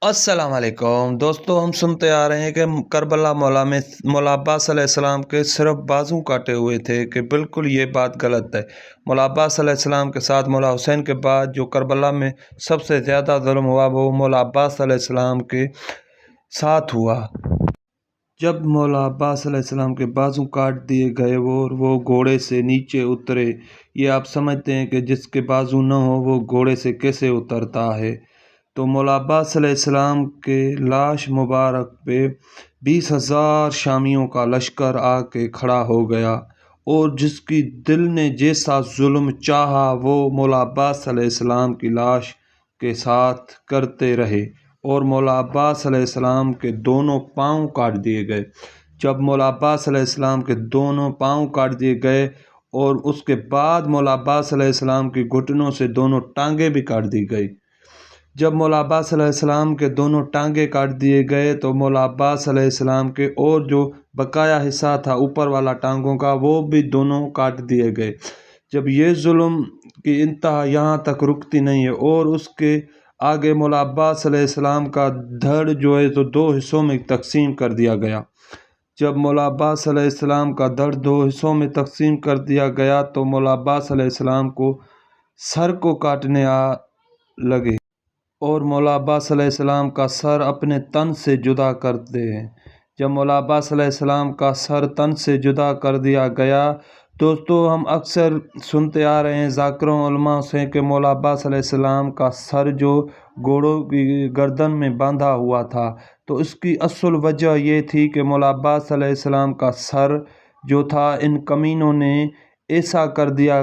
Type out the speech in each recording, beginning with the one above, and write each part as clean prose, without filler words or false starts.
السلام علیکم دوستو، ہم سنتے آ رہے ہیں کہ کربلا مولا میں مولا عباس علیہ السلام کے صرف بازو کاٹے ہوئے تھے کہ بالکل یہ بات غلط ہے۔ مولا عباس علیہ السلام کے ساتھ مولا حسین کے بعد جو کربلا میں سب سے زیادہ ظلم ہوا وہ مولا عباس علیہ السلام کے ساتھ ہوا۔ جب مولا عباس علیہ السلام کے بازو کاٹ دیے گئے وہ گھوڑے سے نیچے اترے، یہ آپ سمجھتے ہیں کہ جس کے بازو نہ ہو وہ گھوڑے سے کیسے اترتا ہے؟ تو مولا عباس علیہ السلام کے لاش مبارک پہ 20,000 شامیوں کا لشکر آ کے کھڑا ہو گیا، اور جس کی دل نے جیسا ظلم چاہا وہ مولا عباس علیہ السلام کی لاش کے ساتھ کرتے رہے، اور مولا عباس علیہ السلام کے دونوں پاؤں کاٹ دیے گئے۔ جب مولا عباس علیہ السلام کے دونوں پاؤں کاٹ دیے گئے اور اس کے بعد مولا عباس علیہ السلام کی گھٹنوں سے دونوں ٹانگیں بھی کاٹ دی گئی۔ جب مولا عباس علیہ السلام کے دونوں ٹانگیں کاٹ دیے گئے تو مولا عباس علیہ السلام کے اور جو بقایا حصہ تھا اوپر والا ٹانگوں کا وہ بھی دونوں کاٹ دیے گئے۔ جب یہ ظلم کی انتہا یہاں تک رکتی نہیں ہے اور اس کے آگے مولا عباس علیہ السلام کا دھڑ جو ہے تو 2 حصوں میں تقسیم کر دیا گیا۔ جب مولا عباس علیہ السلام کا دھڑ 2 حصوں میں تقسیم کر دیا گیا تو مولا عباس علیہ السلام کو سر کو کاٹنے لگے، اور مولا عباس علیہ السلام کا سر اپنے تن سے جدا کرتے ہیں۔ جب مولا عباس علیہ السلام کا سر تن سے جدا کر دیا گیا، دوستو ہم اکثر سنتے آ رہے ہیں ذاکروں علماء سے کہ مولا عباس علیہ السلام کا سر جو گھوڑوں کی گردن میں باندھا ہوا تھا، تو اس کی اصل وجہ یہ تھی کہ مولا عباس علیہ السلام کا سر جو تھا ان کمینوں نے ایسا کر دیا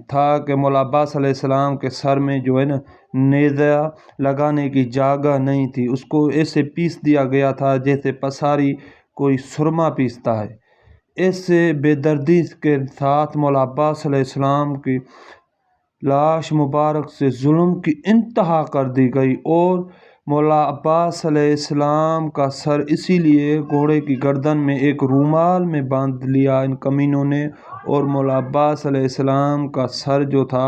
تھا کہ مولا عباس علیہ السلام کے سر میں جو ہے نا نیزہ لگانے کی جگہ نہیں تھی، اس کو ایسے پیس دیا گیا تھا جیسے پساری کوئی سرما پیستا ہے۔ ایسے بے دردی کے ساتھ مولا عباس علیہ السلام کی لاش مبارک سے ظلم کی انتہا کر دی گئی، اور مولا عباس علیہ السلام کا سر اسی لیے گھوڑے کی گردن میں ایک رومال میں باندھ لیا ان کمینوں نے، اور مولا عباس علیہ السلام کا سر جو تھا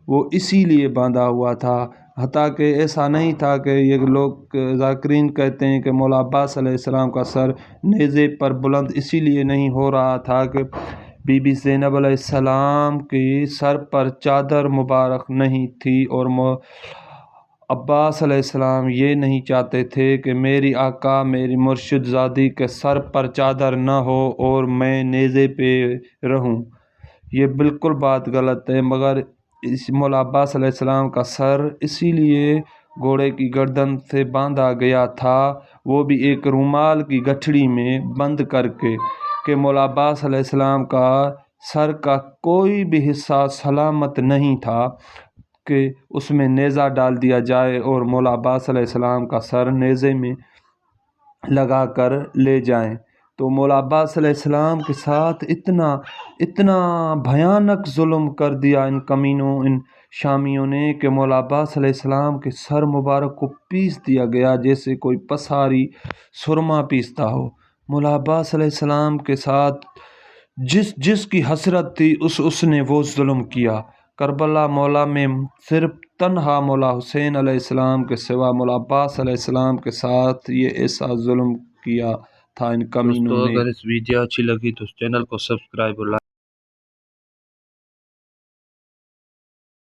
وہ اسی لیے باندھا ہوا تھا۔ حتیٰ کہ ایسا نہیں تھا کہ یہ لوگ ذاکرین کہتے ہیں کہ مولا عباس علیہ السلام کا سر نیزے پر بلند اسی لیے نہیں ہو رہا تھا کہ بی بی زینب علیہ السلام کی سر پر چادر مبارک نہیں تھی، اور عباس علیہ السلام یہ نہیں چاہتے تھے کہ میری آقا میری مرشد زادی کے سر پر چادر نہ ہو اور میں نیزے پہ رہوں۔ یہ بالکل بات غلط ہے، مگر مولا عباس علیہ السلام کا سر اسی لیے گھوڑے کی گردن سے باندھا گیا تھا، وہ بھی ایک رومال کی گٹھڑی میں بند کر کے، کہ مولا عباس علیہ السلام کا سر کا کوئی بھی حصہ سلامت نہیں تھا کہ اس میں نیزہ ڈال دیا جائے اور مولا عباس علیہ السلام کا سر نیزے میں لگا کر لے جائیں۔ تو مولا عباس علیہ السلام کے ساتھ اتنا بھیانک ظلم کر دیا ان کمینوں ان شامیوں نے کہ مولا عباس علیہ السلام کے سر مبارک کو پیس دیا گیا جیسے کوئی پساری سرما پیستا ہو۔ مولا عباس علیہ السلام کے ساتھ جس کی حسرت تھی اس نے وہ ظلم کیا۔ کربلا مولا میں صرف تنہا مولا حسین علیہ السلام کے سوا مولا عباس علیہ السلام کے ساتھ یہ ایسا ظلم کیا تھا ان کمینوں نے۔ دوستو اگر اس ویڈیو اچھی لگی تو اس چینل کو سبسکرائب اور لائک